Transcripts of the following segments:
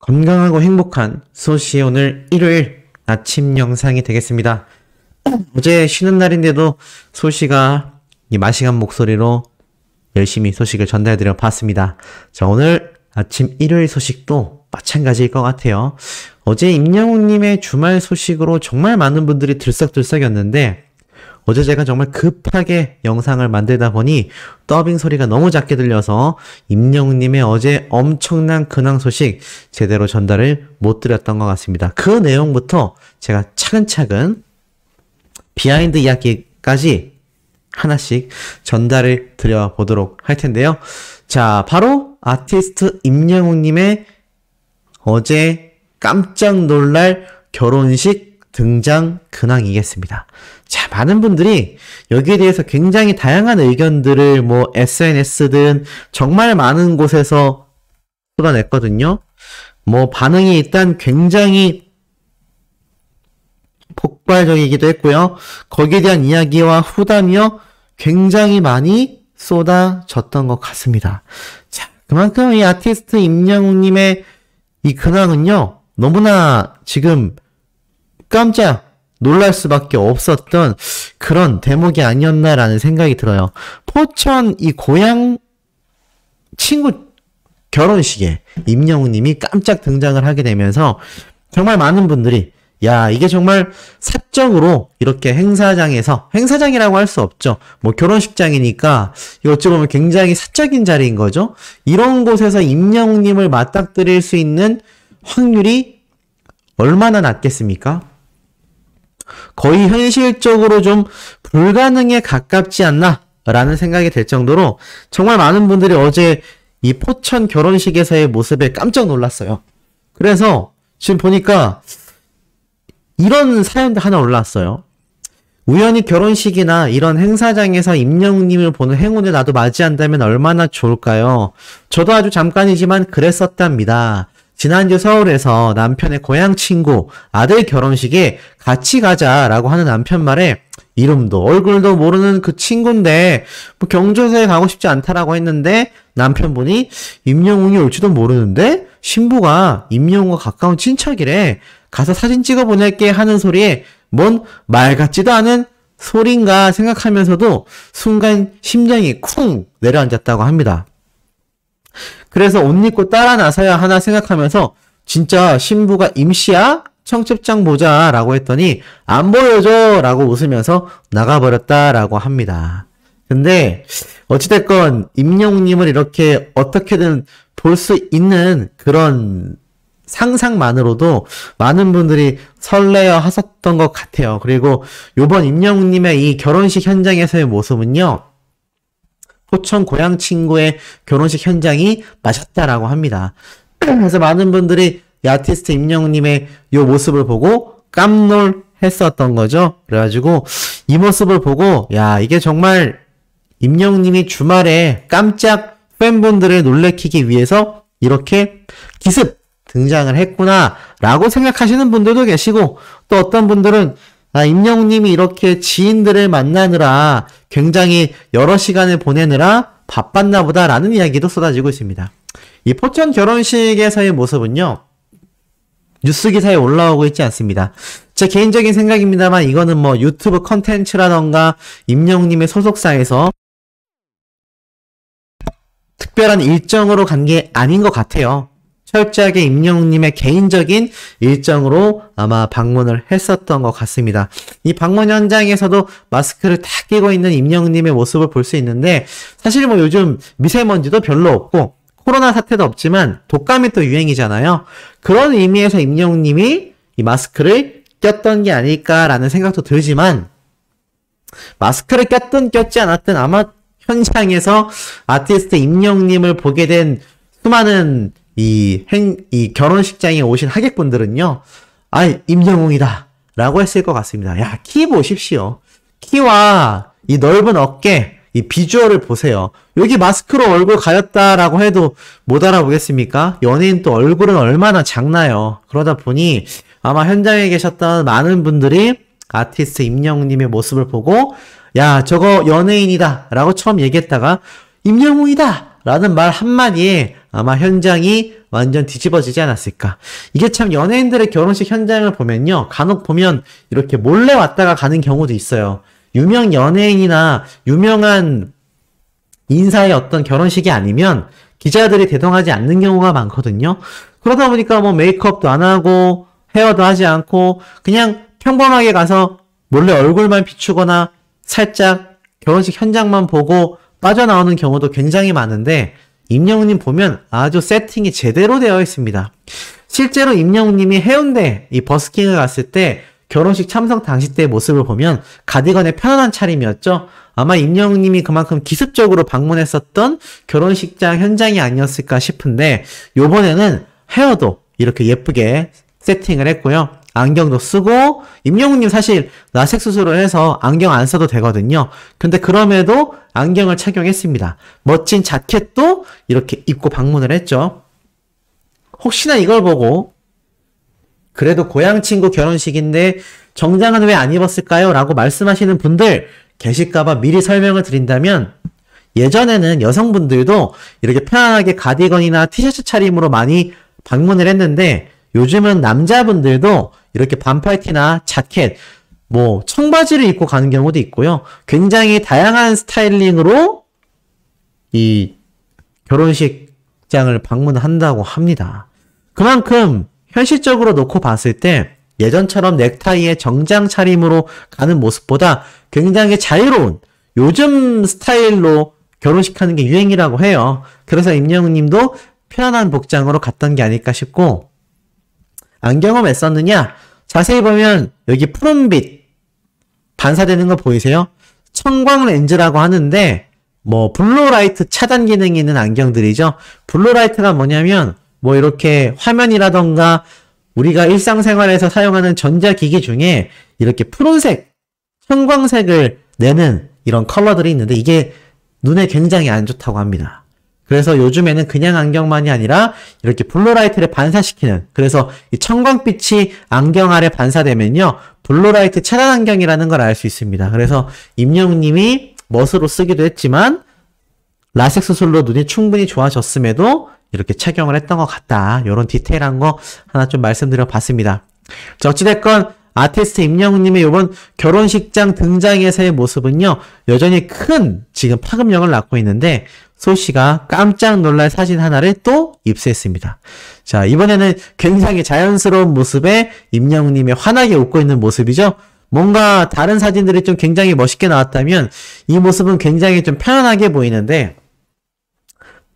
건강하고 행복한 소시의 오늘 일요일 아침 영상이 되겠습니다. 어제 쉬는 날인데도 소시가 이 마시간 목소리로 열심히 소식을 전달해드려 봤습니다. 자, 오늘 아침 일요일 소식도 마찬가지일 것 같아요. 어제 임영웅님의 주말 소식으로 정말 많은 분들이 들썩들썩였는데 어제 제가 정말 급하게 영상을 만들다 보니 더빙 소리가 너무 작게 들려서 임영웅님의 어제 엄청난 근황 소식 제대로 전달을 못 드렸던 것 같습니다. 그 내용부터 제가 차근차근 비하인드 이야기까지 하나씩 전달을 드려보도록 할 텐데요. 자, 바로 아티스트 임영웅님의 어제 깜짝 놀랄 결혼식 등장 근황이겠습니다. 자, 많은 분들이 여기에 대해서 굉장히 다양한 의견들을 SNS든 정말 많은 곳에서 쏟아냈거든요. 반응이 일단 굉장히 폭발적이기도 했고요. 거기에 대한 이야기와 후담이요 굉장히 많이 쏟아졌던 것 같습니다. 자, 그만큼 이 아티스트 임영웅님의 이 근황은요 너무나 지금 깜짝 놀랄 수밖에 없었던 그런 대목이 아니었나라는 생각이 들어요. 포천 이 고향 친구 결혼식에 임영웅님이 깜짝 등장을 하게 되면서 정말 많은 분들이 야, 이게 정말 사적으로 이렇게 행사장이라고 할 수 없죠. 결혼식장이니까 이거 어찌 보면 굉장히 사적인 자리인 거죠. 이런 곳에서 임영웅님을 맞닥뜨릴 수 있는 확률이 얼마나 낮겠습니까? 거의 현실적으로 좀 불가능에 가깝지 않나 라는 생각이 들 정도로 정말 많은 분들이 어제 이 포천 결혼식에서의 모습에 깜짝 놀랐어요. 그래서 지금 보니까 이런 사연도 하나 올라왔어요. 우연히 결혼식이나 이런 행사장에서 임영웅님을 보는 행운을 나도 맞이한다면 얼마나 좋을까요? 저도 아주 잠깐이지만 그랬었답니다. 지난주 서울에서 남편의 고향 친구 아들 결혼식에 같이 가자라고 하는 남편 말에 이름도 얼굴도 모르는 그 친구인데 경조사에 가고 싶지 않다라고 했는데 남편분이 임영웅이 올지도 모르는데 신부가 임영웅과 가까운 친척이래. 가서 사진 찍어 보낼게 하는 소리에 뭔 말 같지도 않은 소린가 생각하면서도 순간 심장이 쿵 내려앉았다고 합니다. 그래서 옷 입고 따라 나서야 하나 생각하면서 진짜 신부가 임시야? 청첩장 보자 라고 했더니 안 보여줘 라고 웃으면서 나가버렸다라고 합니다. 근데 어찌됐건 임영웅님을 이렇게 어떻게든 볼 수 있는 그런 상상만으로도 많은 분들이 설레어 하셨던 것 같아요. 그리고 요번 임영웅님의 이 결혼식 현장에서의 모습은요. 포천 고향 친구의 결혼식 현장이 맞았다라고 합니다. 그래서 많은 분들이 이 아티스트 임영웅님의 이 모습을 보고 깜놀했었던 거죠. 그래가지고 이 모습을 보고 야, 이게 정말 임영웅님이 주말에 깜짝 팬분들을 놀래키기 위해서 이렇게 기습 등장을 했구나 라고 생각하시는 분들도 계시고 또 어떤 분들은 임영웅님이 이렇게 지인들을 만나느라 굉장히 여러 시간을 보내느라 바빴나 보다 라는 이야기도 쏟아지고 있습니다. 이 포천 결혼식에서의 모습은요 뉴스 기사에 올라오고 있지 않습니다. 제 개인적인 생각입니다만 이거는 유튜브 컨텐츠라던가 임영웅님의 소속사에서 특별한 일정으로 간 게 아닌 것 같아요. 철저하게 임영웅님의 개인적인 일정으로 아마 방문을 했었던 것 같습니다. 이 방문 현장에서도 마스크를 다 끼고 있는 임영웅님의 모습을 볼 수 있는데 사실 요즘 미세먼지도 별로 없고 코로나 사태도 없지만 독감이 또 유행이잖아요. 그런 의미에서 임영웅님이 이 마스크를 꼈던 게 아닐까라는 생각도 들지만 마스크를 꼈든 꼈지 않았든 아마 현장에서 아티스트 임영웅님을 보게 된 수많은 이 결혼식장에 오신 하객분들은요, 임영웅이다. 라고 했을 것 같습니다. 야, 키 보십시오. 키와 이 넓은 어깨, 이 비주얼을 보세요. 여기 마스크로 얼굴 가렸다라고 해도 못 알아보겠습니까? 연예인 또 얼굴은 얼마나 작나요? 그러다 보니 아마 현장에 계셨던 많은 분들이 아티스트 임영웅님의 모습을 보고 야, 저거 연예인이다. 라고 처음 얘기했다가 임영웅이다. 라는 말 한마디에 아마 현장이 완전 뒤집어지지 않았을까. 이게 참 연예인들의 결혼식 현장을 보면요. 간혹 보면 이렇게 몰래 왔다가 가는 경우도 있어요. 유명 연예인이나 유명한 인사의 어떤 결혼식이 아니면 기자들이 대동하지 않는 경우가 많거든요. 그러다 보니까 뭐 메이크업도 안 하고 헤어도 하지 않고 그냥 평범하게 가서 몰래 얼굴만 비추거나 살짝 결혼식 현장만 보고 빠져나오는 경우도 굉장히 많은데 임영웅님 보면 아주 세팅이 제대로 되어 있습니다. 실제로 임영웅님이 해운대 이 버스킹을 갔을 때 결혼식 참석 당시 때의 모습을 보면 가디건의 편안한 차림이었죠. 아마 임영웅님이 그만큼 기습적으로 방문했었던 결혼식장 현장이 아니었을까 싶은데 요번에는 헤어도 이렇게 예쁘게 세팅을 했고요. 안경도 쓰고 임영웅님 사실 라섹 수술을 해서 안경 안 써도 되거든요. 근데 그럼에도 안경을 착용했습니다. 멋진 자켓도 이렇게 입고 방문을 했죠. 혹시나 이걸 보고 그래도 고향 친구 결혼식인데 정장은 왜 안 입었을까요? 라고 말씀하시는 분들 계실까봐 미리 설명을 드린다면 예전에는 여성분들도 이렇게 편안하게 가디건이나 티셔츠 차림으로 많이 방문을 했는데 요즘은 남자분들도 이렇게 반팔티나 자켓, 뭐 청바지를 입고 가는 경우도 있고요. 굉장히 다양한 스타일링으로 이 결혼식장을 방문한다고 합니다. 그만큼 현실적으로 놓고 봤을 때 예전처럼 넥타이에 정장 차림으로 가는 모습보다 굉장히 자유로운 요즘 스타일로 결혼식 하는 게 유행이라고 해요. 그래서 임영웅님도 편안한 복장으로 갔던 게 아닐까 싶고 안경은 왜 썼느냐? 자세히 보면 여기 푸른빛 반사되는 거 보이세요? 청광 렌즈라고 하는데 뭐 블루라이트 차단 기능이 있는 안경들이죠. 블루라이트가 뭐냐면 뭐 이렇게 화면이라던가 우리가 일상생활에서 사용하는 전자기기 중에 이렇게 푸른색, 형광색을 내는 이런 컬러들이 있는데 이게 눈에 굉장히 안 좋다고 합니다. 그래서 요즘에는 그냥 안경만이 아니라 이렇게 블루라이트를 반사시키는, 그래서 이 청광빛이 안경 아래 반사되면요 블루라이트 차단 안경이라는 걸 알 수 있습니다. 그래서 임영웅님이 멋으로 쓰기도 했지만 라섹 수술로 눈이 충분히 좋아졌음에도 이렇게 착용을 했던 것 같다. 이런 디테일한 거 하나 좀 말씀드려 봤습니다. 자, 어찌됐건 아티스트 임영웅님의 이번 결혼식장 등장에서의 모습은요 여전히 큰 지금 파급력을 낳고 있는데 소씨가 깜짝 놀랄 사진 하나를 또 입수했습니다. 자, 이번에는 굉장히 자연스러운 모습에 임영웅님의 환하게 웃고 있는 모습이죠. 뭔가 다른 사진들이 좀 굉장히 멋있게 나왔다면 이 모습은 굉장히 좀 편안하게 보이는데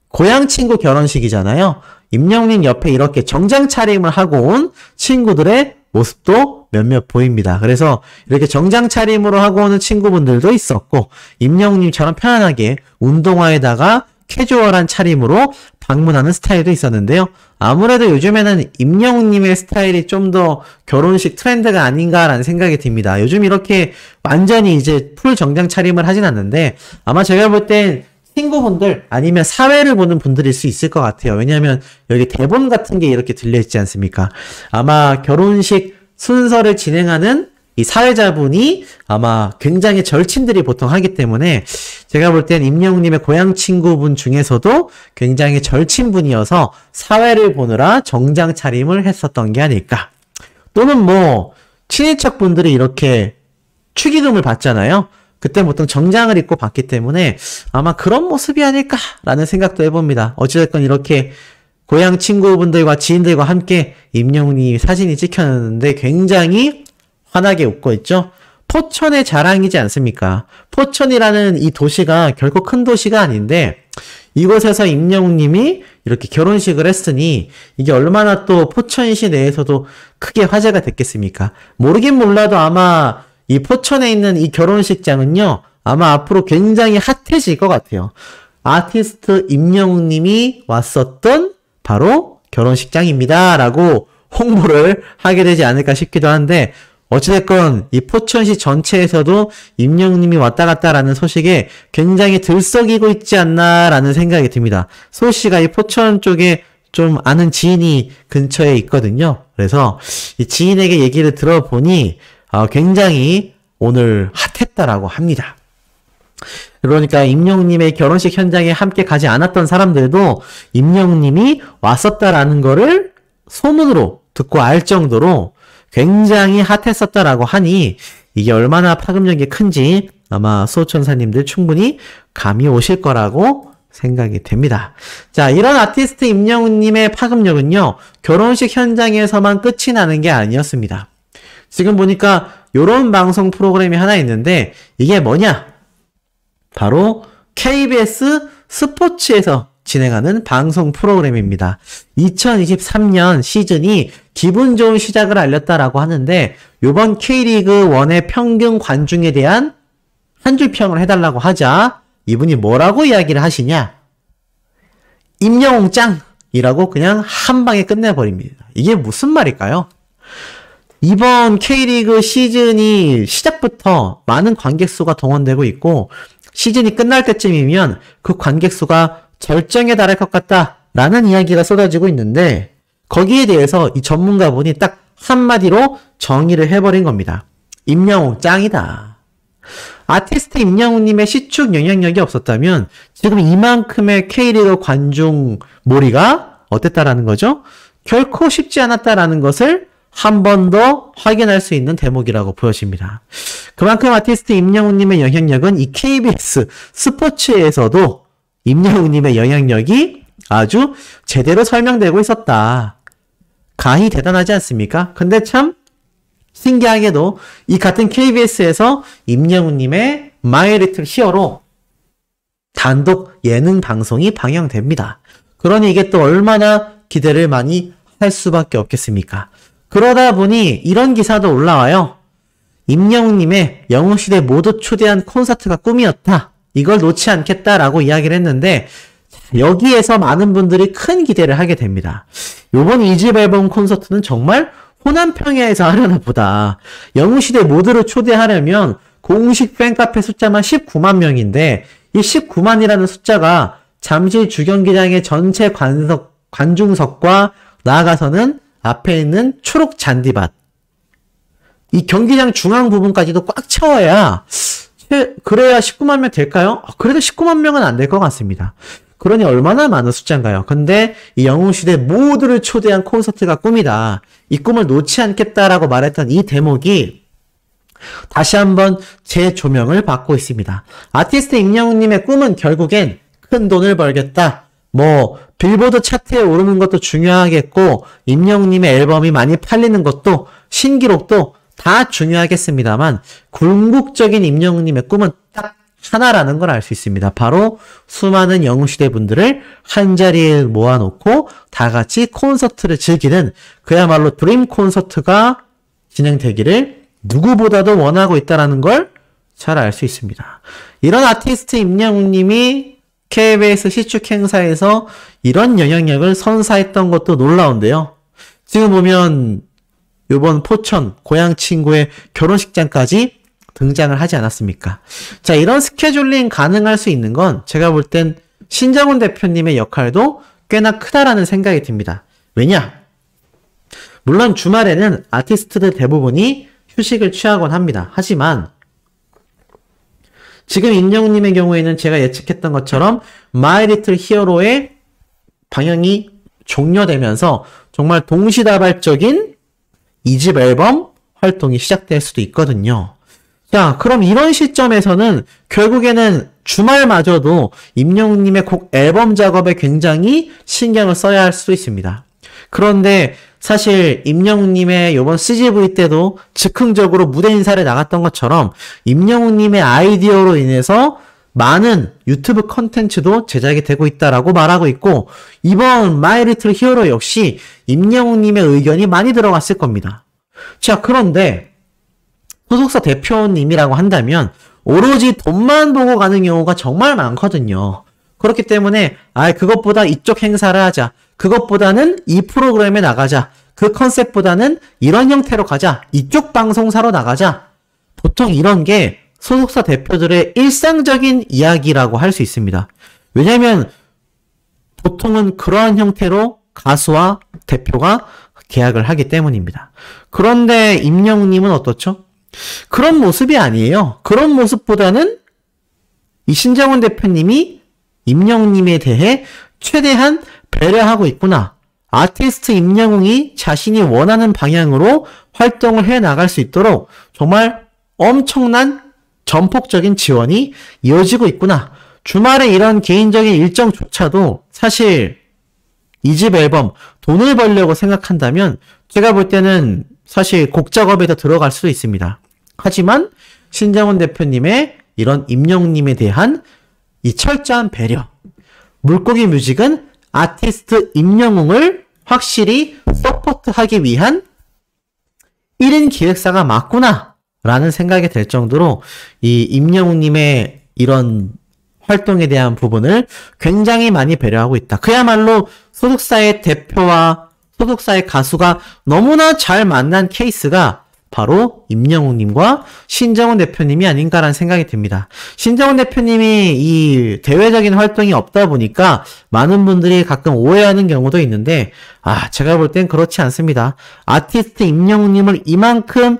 고향 친구 결혼식이잖아요. 임영웅님 옆에 이렇게 정장 차림을 하고 온 친구들의 모습도 몇몇 보입니다. 그래서 이렇게 정장 차림으로 하고 오는 친구분들도 있었고 임영웅님처럼 편안하게 운동화에다가 캐주얼한 차림으로 방문하는 스타일도 있었는데요. 아무래도 요즘에는 임영웅님의 스타일이 좀 더 결혼식 트렌드가 아닌가라는 생각이 듭니다. 요즘 이렇게 완전히 이제 풀 정장 차림을 하진 않는데 아마 제가 볼 땐 친구분들 아니면 사회를 보는 분들일 수 있을 것 같아요. 왜냐하면 여기 대본 같은 게 이렇게 들려있지 않습니까? 아마 결혼식 순서를 진행하는 이 사회자분이 아마 굉장히 절친들이 보통 하기 때문에 제가 볼 땐 임영웅님의 고향 친구분 중에서도 굉장히 절친분이어서 사회를 보느라 정장 차림을 했었던 게 아닐까. 또는 뭐 친인척분들이 이렇게 축의금을 받잖아요. 그때 보통 정장을 입고 봤기 때문에 아마 그런 모습이 아닐까라는 생각도 해봅니다. 어찌됐건 이렇게 고향 친구분들과 지인들과 함께 임영웅이 사진이 찍혔는데 굉장히 환하게 웃고 있죠. 포천의 자랑이지 않습니까? 포천이라는 이 도시가 결코 큰 도시가 아닌데 이곳에서 임영웅님이 이렇게 결혼식을 했으니 이게 얼마나 또 포천시 내에서도 크게 화제가 됐겠습니까? 모르긴 몰라도 아마 이 포천에 있는 이 결혼식장은요 아마 앞으로 굉장히 핫해질 것 같아요. 아티스트 임영웅님이 왔었던 바로 결혼식장입니다 라고 홍보를 하게 되지 않을까 싶기도 한데 어찌됐건 이 포천시 전체에서도 임영웅님이 왔다 갔다라는 소식에 굉장히 들썩이고 있지 않나라는 생각이 듭니다. 소씨가 이 포천 쪽에 좀 아는 지인이 근처에 있거든요. 그래서 이 지인에게 얘기를 들어보니 굉장히 오늘 핫했다라고 합니다. 그러니까 임영웅님의 결혼식 현장에 함께 가지 않았던 사람들도 임영웅님이 왔었다라는 거를 소문으로 듣고 알 정도로 굉장히 핫했었다라고 하니 이게 얼마나 파급력이 큰지 아마 수호천사님들 충분히 감이 오실 거라고 생각이 됩니다. 자, 이런 아티스트 임영웅님의 파급력은요, 결혼식 현장에서만 끝이 나는 게 아니었습니다. 지금 보니까 요런 방송 프로그램이 하나 있는데 이게 뭐냐? 바로 KBS 스포츠에서 진행하는 방송 프로그램입니다. 2023년 시즌이 기분 좋은 시작을 알렸다라고 하는데 요번 K리그 1의 평균 관중에 대한 한 줄 평을 해달라고 하자 이분이 뭐라고 이야기를 하시냐? 임영웅 짱이라고 그냥 한 방에 끝내버립니다. 이게 무슨 말일까요? 이번 K리그 시즌이 시작부터 많은 관객 수가 동원되고 있고 시즌이 끝날 때쯤이면 그 관객 수가 절정에 달할 것 같다라는 이야기가 쏟아지고 있는데 거기에 대해서 이 전문가분이 딱 한마디로 정의를 해버린 겁니다. 임영웅 짱이다. 아티스트 임영웅님의 시축 영향력이 없었다면 지금 이만큼의 K리그 관중 몰이가 어땠다라는 거죠? 결코 쉽지 않았다라는 것을 한 번 더 확인할 수 있는 대목이라고 보여집니다. 그만큼 아티스트 임영웅님의 영향력은 이 KBS 스포츠에서도 임영웅님의 영향력이 아주 제대로 설명되고 있었다. 가히 대단하지 않습니까? 근데 참 신기하게도 이 같은 KBS에서 임영웅님의 마이 리틀 히어로 단독 예능 방송이 방영됩니다. 그러니 이게 또 얼마나 기대를 많이 할 수밖에 없겠습니까? 그러다 보니 이런 기사도 올라와요. 임영웅님의 영웅시대 모두 초대한 콘서트가 꿈이었다. 이걸 놓지 않겠다라고 이야기를 했는데 여기에서 많은 분들이 큰 기대를 하게 됩니다. 이번 2집 앨범 콘서트는 정말 호남평야에서 하려나 보다. 영웅시대 모두를 초대하려면 공식 팬카페 숫자만 19만 명인데 이 19만이라는 숫자가 잠실 주경기장의 전체 관중석과 나아가서는 앞에 있는 초록 잔디밭 이 경기장 중앙 부분까지도 꽉 채워야 그래야 19만 명 될까요? 그래도 19만 명은 안 될 것 같습니다. 그러니 얼마나 많은 숫자인가요? 근데 이 영웅시대 모두를 초대한 콘서트가 꿈이다. 이 꿈을 놓지 않겠다라고 말했던 이 대목이 다시 한번 재조명을 받고 있습니다. 아티스트 임영웅님의 꿈은 결국엔 큰 돈을 벌겠다. 빌보드 차트에 오르는 것도 중요하겠고 임영웅님의 앨범이 많이 팔리는 것도 신기록도 다 중요하겠습니다만 궁극적인 임영웅님의 꿈은 딱 하나라는 걸 알 수 있습니다. 바로 수많은 영웅시대 분들을 한자리에 모아놓고 다 같이 콘서트를 즐기는 그야말로 드림 콘서트가 진행되기를 누구보다도 원하고 있다는 걸 잘 알 수 있습니다. 이런 아티스트 임영웅님이 KBS 시축 행사에서 이런 영향력을 선사했던 것도 놀라운데요. 지금 보면 이번 포천 고향 친구의 결혼식장까지 등장을 하지 않았습니까? 자, 이런 스케줄링 가능할 수 있는 건 제가 볼 땐 신정훈 대표님의 역할도 꽤나 크다라는 생각이 듭니다. 왜냐? 물론 주말에는 아티스트들 대부분이 휴식을 취하곤 합니다. 하지만 지금 임영웅님의 경우에는 제가 예측했던 것처럼 마이 리틀 히어로의 방영이 종료되면서 정말 동시다발적인 2집 앨범 활동이 시작될 수도 있거든요. 자, 그럼 이런 시점에서는 결국에는 주말마저도 임영웅님의 곡 앨범 작업에 굉장히 신경을 써야 할 수도 있습니다. 그런데 사실 임영웅님의 이번 CGV 때도 즉흥적으로 무대 인사를 나갔던 것처럼 임영웅님의 아이디어로 인해서 많은 유튜브 컨텐츠도 제작이 되고 있다라고 말하고 있고 이번 마이 리틀 히어로 역시 임영웅님의 의견이 많이 들어갔을 겁니다. 자, 그런데 소속사 대표님이라고 한다면 오로지 돈만 보고 가는 경우가 정말 많거든요. 그렇기 때문에 그것보다 이쪽 행사를 하자. 그것보다는 이 프로그램에 나가자. 그 컨셉보다는 이런 형태로 가자. 이쪽 방송사로 나가자. 보통 이런 게 소속사 대표들의 일상적인 이야기라고 할 수 있습니다. 왜냐하면 보통은 그러한 형태로 가수와 대표가 계약을 하기 때문입니다. 그런데 임영웅님은 어떻죠? 그런 모습이 아니에요. 그런 모습보다는 이 신정훈 대표님이 임영웅님에 대해 최대한 배려하고 있구나. 아티스트 임영웅이 자신이 원하는 방향으로 활동을 해 나갈 수 있도록 정말 엄청난 전폭적인 지원이 이어지고 있구나. 주말에 이런 개인적인 일정조차도 사실 이 집 앨범 돈을 벌려고 생각한다면 제가 볼 때는 사실 곡 작업에 더 들어갈 수도 있습니다. 하지만 신정훈 대표님의 이런 임영웅님에 대한 이 철저한 배려, 물고기 뮤직은 아티스트 임영웅을 확실히 서포트하기 위한 1인 기획사가 맞구나 라는 생각이 들 정도로 이 임영웅님의 이런 활동에 대한 부분을 굉장히 많이 배려하고 있다. 그야말로 소속사의 대표와 소속사의 가수가 너무나 잘 만난 케이스가 바로 임영웅님과 신정훈 대표님이 아닌가라는 생각이 듭니다. 신정훈 대표님이 이 대외적인 활동이 없다 보니까 많은 분들이 가끔 오해하는 경우도 있는데 제가 볼 땐 그렇지 않습니다. 아티스트 임영웅님을 이만큼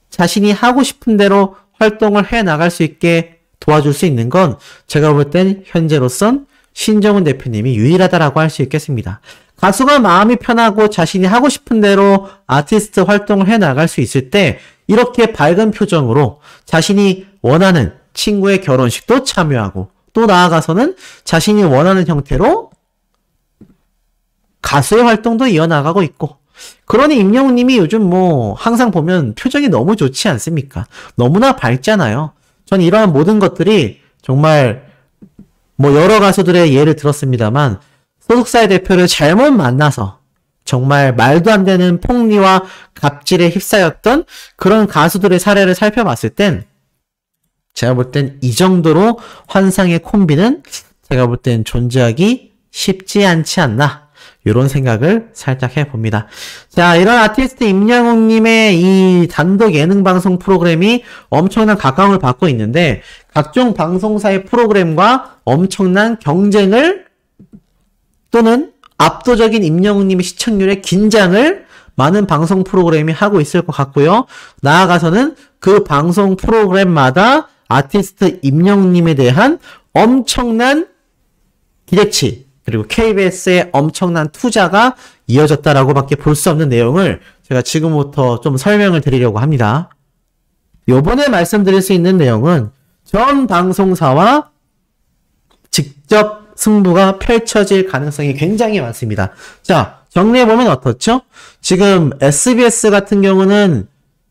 자신이 하고 싶은 대로 활동을 해 나갈 수 있게 도와줄 수 있는 건 제가 볼 땐 현재로선 신정훈 대표님이 유일하다라고 할 수 있겠습니다. 가수가 마음이 편하고 자신이 하고 싶은 대로 아티스트 활동을 해 나갈 수 있을 때 이렇게 밝은 표정으로 자신이 원하는 친구의 결혼식도 참여하고 또 나아가서는 자신이 원하는 형태로 가수의 활동도 이어나가고 있고 그러니 임영웅님이 요즘 항상 보면 표정이 너무 좋지 않습니까? 너무나 밝잖아요. 전 이러한 모든 것들이 정말 여러 가수들의 예를 들었습니다만 소속사의 대표를 잘못 만나서 정말 말도 안 되는 폭리와 갑질에 휩싸였던 그런 가수들의 사례를 살펴봤을 땐 제가 볼 땐 이 정도로 환상의 콤비는 제가 볼 땐 존재하기 쉽지 않지 않나 이런 생각을 살짝 해봅니다. 자, 이런 아티스트 임영웅님의 이 단독 예능 방송 프로그램이 엄청난 각광을 받고 있는데 각종 방송사의 프로그램과 엄청난 경쟁을 또는 압도적인 임영웅님의 시청률의 긴장을 많은 방송 프로그램이 하고 있을 것 같고요. 나아가서는 그 방송 프로그램마다 아티스트 임영웅님에 대한 엄청난 기대치 그리고 KBS의 엄청난 투자가 이어졌다라고 밖에 볼 수 없는 내용을 제가 지금부터 좀 설명을 드리려고 합니다. 요번에 말씀드릴 수 있는 내용은 전 방송사와 직접 승부가 펼쳐질 가능성이 굉장히 많습니다. 자, 정리해보면 어떻죠? 지금 SBS 같은 경우는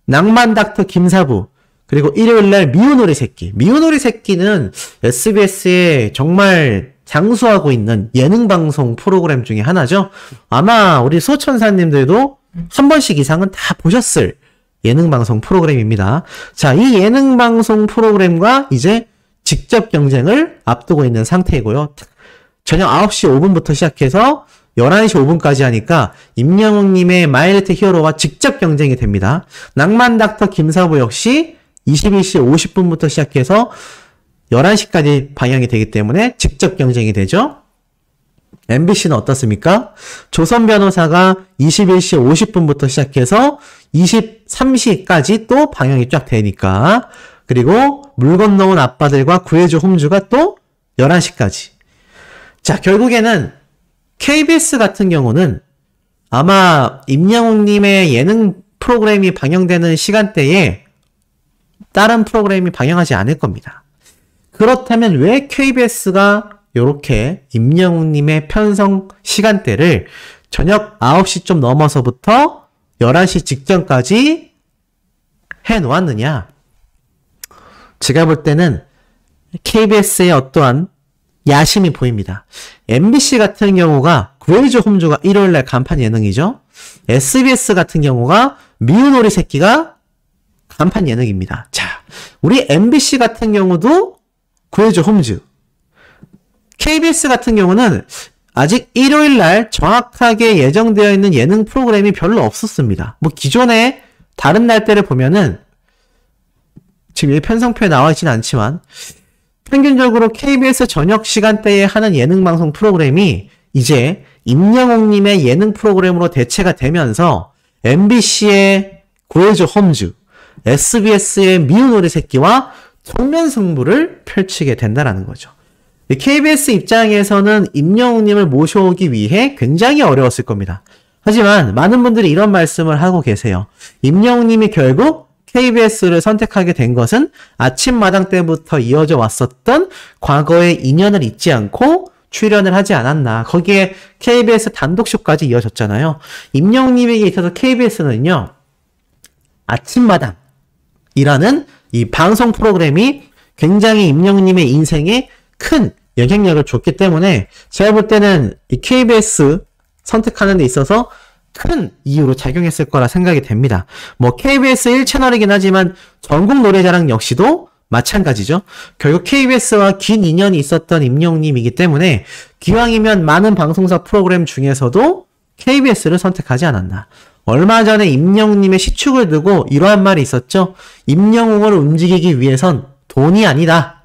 낭만 닥터 김사부 그리고 일요일날 미운오리 새끼. 미운오리 새끼는 SBS에 정말 장수하고 있는 예능방송 프로그램 중에 하나죠. 아마 우리 소천사님들도 한 번씩 이상은 다 보셨을 예능방송 프로그램입니다. 자, 이 예능방송 프로그램과 이제 직접 경쟁을 앞두고 있는 상태이고요. 저녁 9시 5분부터 시작해서 11시 5분까지 하니까 임영웅님의 마이리트 히어로와 직접 경쟁이 됩니다. 낭만 닥터 김사부 역시 21시 50분부터 시작해서 11시까지 방영이 되기 때문에 직접 경쟁이 되죠. MBC는 어떻습니까? 조선 변호사가 21시 50분부터 시작해서 23시까지 또 방영이 쫙 되니까 그리고 물 건너온 아빠들과 구해줘 홈즈가 또 11시까지. 자, 결국에는 KBS 같은 경우는 아마 임영웅님의 예능 프로그램이 방영되는 시간대에 다른 프로그램이 방영하지 않을 겁니다. 그렇다면 왜 KBS가 이렇게 임영웅님의 편성 시간대를 저녁 9시 좀 넘어서부터 11시 직전까지 해놓았느냐? 제가 볼 때는 KBS의 어떠한 야심이 보입니다. MBC 같은 경우가 구해줘 홈즈가 일요일날 간판 예능이죠. SBS 같은 경우가 미운오리 새끼가 간판 예능입니다. 자, 우리 MBC 같은 경우도 구해줘 홈즈. KBS 같은 경우는 아직 일요일날 정확하게 예정되어 있는 예능 프로그램이 별로 없었습니다. 기존에 다른 날짜를 보면은 지금 이 편성표에 나와 있지는 않지만 평균적으로 KBS 저녁 시간대에 하는 예능 방송 프로그램이 이제 임영웅님의 예능 프로그램으로 대체가 되면서 MBC의 구해줘 홈즈, SBS의 미운 오리 새끼와 정면 승부를 펼치게 된다라는 거죠. KBS 입장에서는 임영웅님을 모셔오기 위해 굉장히 어려웠을 겁니다. 하지만 많은 분들이 이런 말씀을 하고 계세요. 임영웅님이 결국 KBS를 선택하게 된 것은 아침마당 때부터 이어져 왔었던 과거의 인연을 잊지 않고 출연을 하지 않았나. 거기에 KBS 단독쇼까지 이어졌잖아요. 임영웅님에게 있어서 KBS는요, 아침마당이라는 이 방송 프로그램이 굉장히 임영웅님의 인생에 큰 영향력을 줬기 때문에 제가 볼 때는 이 KBS 선택하는 데 있어서 큰 이유로 작용했을 거라 생각이 됩니다. 뭐 KBS 1채널이긴 하지만 전국 노래자랑 역시도 마찬가지죠. 결국 KBS와 긴 인연이 있었던 임영웅님이기 때문에 기왕이면 많은 방송사 프로그램 중에서도 KBS를 선택하지 않았나. 얼마 전에 임영웅님의 시축을 두고 이러한 말이 있었죠. 임영웅을 움직이기 위해선 돈이 아니다.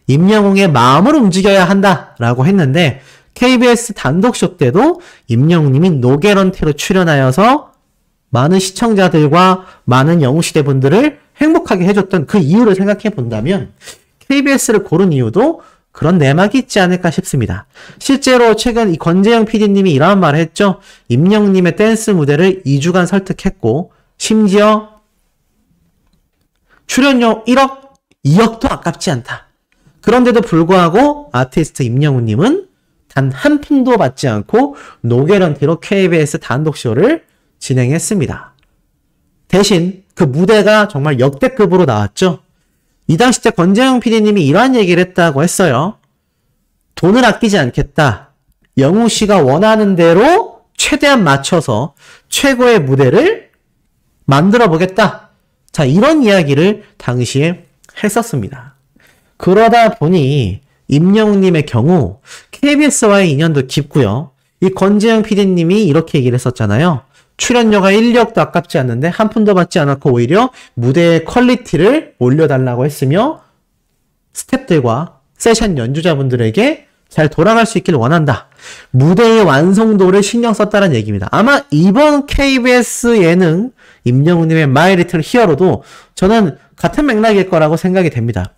임영웅의 마음을 움직여야 한다 라고 했는데 KBS 단독쇼 때도 임영웅님이 노게런티로 출연하여서 많은 시청자들과 많은 영웅시대 분들을 행복하게 해줬던 그 이유를 생각해 본다면 KBS를 고른 이유도 그런 내막이 있지 않을까 싶습니다. 실제로 최근 이 권재영 PD님이 이러한 말을 했죠. 임영웅님의 댄스 무대를 2주간 설득했고 심지어 출연료 1억, 2억도 아깝지 않다. 그런데도 불구하고 아티스트 임영웅님은 단 한 푼도 받지 않고 노게런티로 KBS 단독쇼를 진행했습니다. 대신 그 무대가 정말 역대급으로 나왔죠. 이 당시 때 권재영 PD님이 이러한 얘기를 했다고 했어요. 돈을 아끼지 않겠다. 영웅 씨가 원하는 대로 최대한 맞춰서 최고의 무대를 만들어 보겠다. 자, 이런 이야기를 당시에 했었습니다. 그러다 보니 임영웅님의 경우 KBS와의 인연도 깊고요. 이 권재영 PD님이 이렇게 얘기를 했었잖아요. 출연료가 1억도 아깝지 않는데 한 푼도 받지 않았고 오히려 무대의 퀄리티를 올려달라고 했으며 스태프들과 세션 연주자분들에게 잘 돌아갈 수 있기를 원한다. 무대의 완성도를 신경 썼다는 얘기입니다. 아마 이번 KBS 예능 임영웅님의 마이 리틀 히어로도 저는 같은 맥락일 거라고 생각이 됩니다.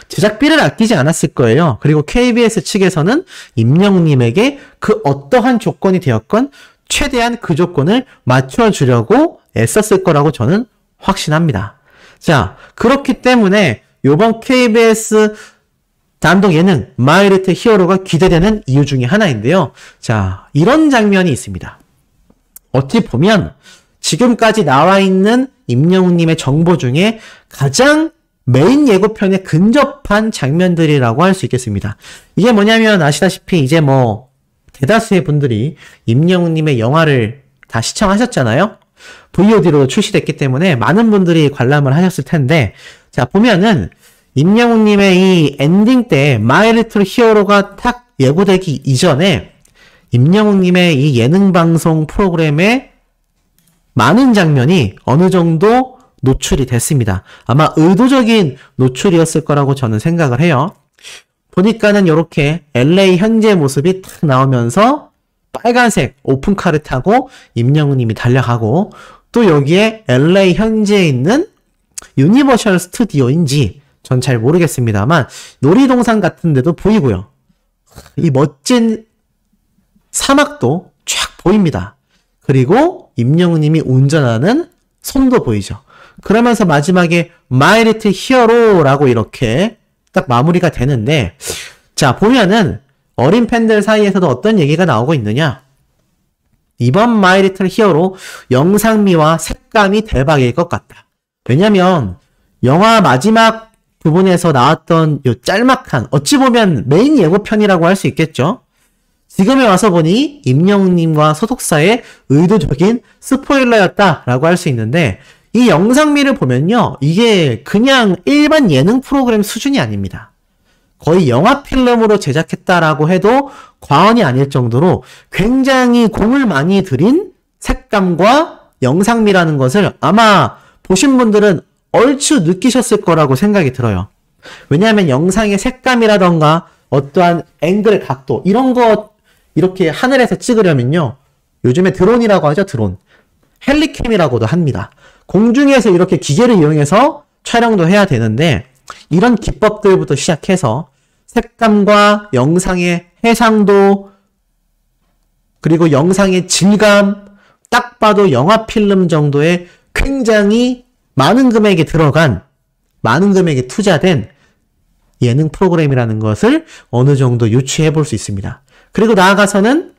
제작비를 아끼지 않았을 거예요. 그리고 KBS 측에서는 임영웅님에게 그 어떠한 조건이 되었건 최대한 그 조건을 맞춰주려고 애썼을 거라고 저는 확신합니다. 자, 그렇기 때문에 이번 KBS 단독 예능 마이 리틀 히어로가 기대되는 이유 중에 하나인데요. 자, 이런 장면이 있습니다. 어찌 보면 지금까지 나와 있는 임영웅님의 정보 중에 가장 메인 예고편에 근접한 장면들이라고 할 수 있겠습니다. 이게 뭐냐면 아시다시피 이제 뭐 대다수의 분들이 임영웅님의 영화를 다 시청하셨잖아요. VOD로 출시됐기 때문에 많은 분들이 관람을 하셨을 텐데, 자, 보면은 임영웅님의 이 엔딩 때 마이 리틀 히어로가 딱 예고되기 이전에 임영웅님의 이 예능방송 프로그램의 많은 장면이 어느 정도 노출이 됐습니다. 아마 의도적인 노출이었을 거라고 저는 생각을 해요. 보니까는 이렇게 LA 현재 모습이 탁 나오면서 빨간색 오픈카를 타고 임영웅님이 달려가고 또 여기에 LA 현재에 있는 유니버셜 스튜디오인지 전 잘 모르겠습니다만 놀이동산 같은 데도 보이고요. 이 멋진 사막도 쫙 보입니다. 그리고 임영웅님이 운전하는 손도 보이죠. 그러면서 마지막에 마이 리틀 히어로라고 이렇게 딱 마무리가 되는데, 자, 보면은 어린 팬들 사이에서도 어떤 얘기가 나오고 있느냐. 이번 마이 리틀 히어로 영상미와 색감이 대박일 것 같다. 왜냐면 영화 마지막 부분에서 나왔던 요 짤막한, 어찌 보면 메인 예고편이라고 할 수 있겠죠. 지금에 와서 보니 임영웅님과 소속사의 의도적인 스포일러였다라고 할 수 있는데, 이 영상미를 보면요, 이게 그냥 일반 예능 프로그램 수준이 아닙니다. 거의 영화 필름으로 제작했다라고 해도 과언이 아닐 정도로 굉장히 공을 많이 들인 색감과 영상미라는 것을 아마 보신 분들은 얼추 느끼셨을 거라고 생각이 들어요. 왜냐하면 영상의 색감이라던가 어떠한 앵글 각도 이런 거 이렇게 하늘에서 찍으려면요, 요즘에 드론이라고 하죠. 드론. 헬리캠이라고도 합니다. 공중에서 이렇게 기계를 이용해서 촬영도 해야 되는데, 이런 기법들부터 시작해서 색감과 영상의 해상도, 그리고 영상의 질감, 딱 봐도 영화 필름 정도의 굉장히 많은 금액이 들어간, 많은 금액이 투자된 예능 프로그램이라는 것을 어느 정도 유추해 볼 수 있습니다. 그리고 나아가서는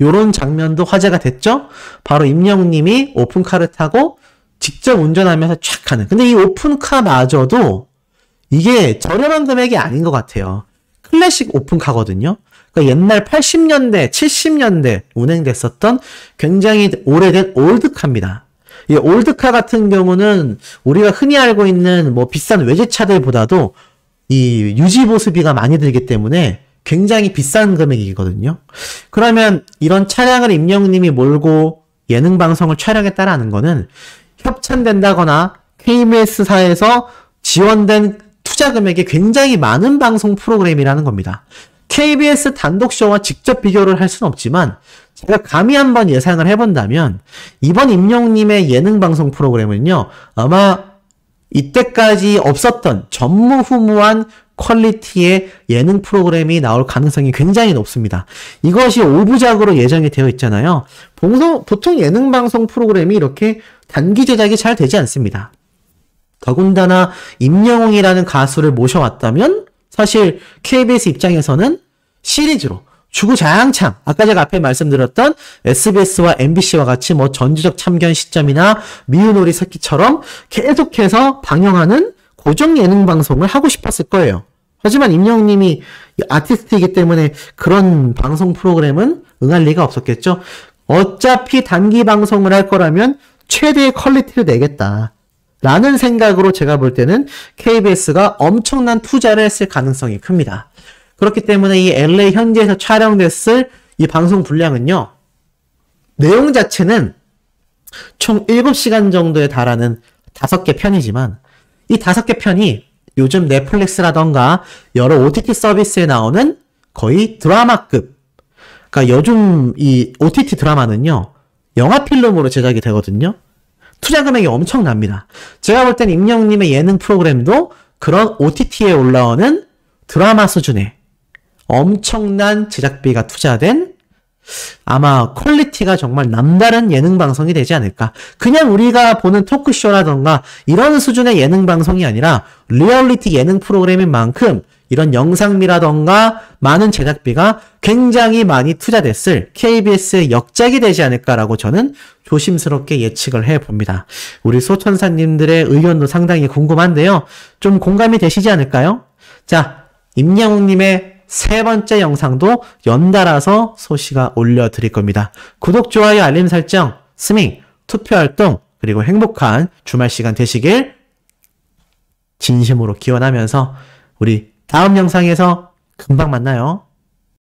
요런 장면도 화제가 됐죠? 바로 임영웅님이 오픈카를 타고 직접 운전하면서 촥 하는. 근데 이 오픈카마저도 이게 저렴한 금액이 아닌 것 같아요. 클래식 오픈카거든요. 그러니까 옛날 80년대, 70년대 운행됐었던 굉장히 오래된 올드카입니다. 이 올드카 같은 경우는 우리가 흔히 알고 있는 뭐 비싼 외제차들보다도 이 유지보수비가 많이 들기 때문에 굉장히 비싼 금액이거든요. 그러면 이런 차량을 임영웅님이 몰고 예능 방송을 촬영했다라는 거는 협찬된다거나 KBS사에서 지원된 투자 금액이 굉장히 많은 방송 프로그램이라는 겁니다. KBS 단독쇼와 직접 비교를 할 수는 없지만 제가 감히 한번 예상을 해본다면 이번 임영웅님의 예능 방송 프로그램은요, 아마 이때까지 없었던 전무후무한 퀄리티의 예능 프로그램이 나올 가능성이 굉장히 높습니다. 이것이 5부작으로 예정이 되어 있잖아요. 보통 예능 방송 프로그램이 이렇게 단기 제작이 잘 되지 않습니다. 더군다나 임영웅이라는 가수를 모셔왔다면 사실 KBS 입장에서는 시리즈로 주구장창, 아까 제가 앞에 말씀드렸던 SBS와 MBC와 같이 뭐 전지적 참견 시점이나 미운오리 새끼처럼 계속해서 방영하는 고정 예능 방송을 하고 싶었을 거예요. 하지만 임영웅님이 아티스트이기 때문에 그런 방송 프로그램은 응할 리가 없었겠죠. 어차피 단기 방송을 할 거라면 최대의 퀄리티를 내겠다 라는 생각으로 제가 볼 때는 KBS가 엄청난 투자를 했을 가능성이 큽니다. 그렇기 때문에 이 LA 현지에서 촬영됐을 이 방송 분량은요, 내용 자체는 총 7시간 정도에 달하는 5개 편이지만 이 5개 편이 요즘 넷플릭스라던가 여러 OTT 서비스에 나오는 거의 드라마급, 그러니까 요즘 이 OTT 드라마는요, 영화 필름으로 제작이 되거든요. 투자 금액이 엄청납니다. 제가 볼 땐 임영웅님의 예능 프로그램도 그런 OTT에 올라오는 드라마 수준의 엄청난 제작비가 투자된 아마 퀄리티가 정말 남다른 예능 방송이 되지 않을까. 그냥 우리가 보는 토크쇼라던가 이런 수준의 예능 방송이 아니라 리얼리티 예능 프로그램인 만큼 이런 영상미라던가 많은 제작비가 굉장히 많이 투자됐을 KBS의 역작이 되지 않을까라고 저는 조심스럽게 예측을 해봅니다. 우리 소천사님들의 의견도 상당히 궁금한데요. 좀 공감이 되시지 않을까요? 자, 임영웅님의 3번째 영상도 연달아서 소시가 올려드릴 겁니다. 구독, 좋아요, 알림 설정, 스밍, 투표활동, 그리고 행복한 주말 시간 되시길 진심으로 기원하면서 우리 다음 영상에서 금방 만나요.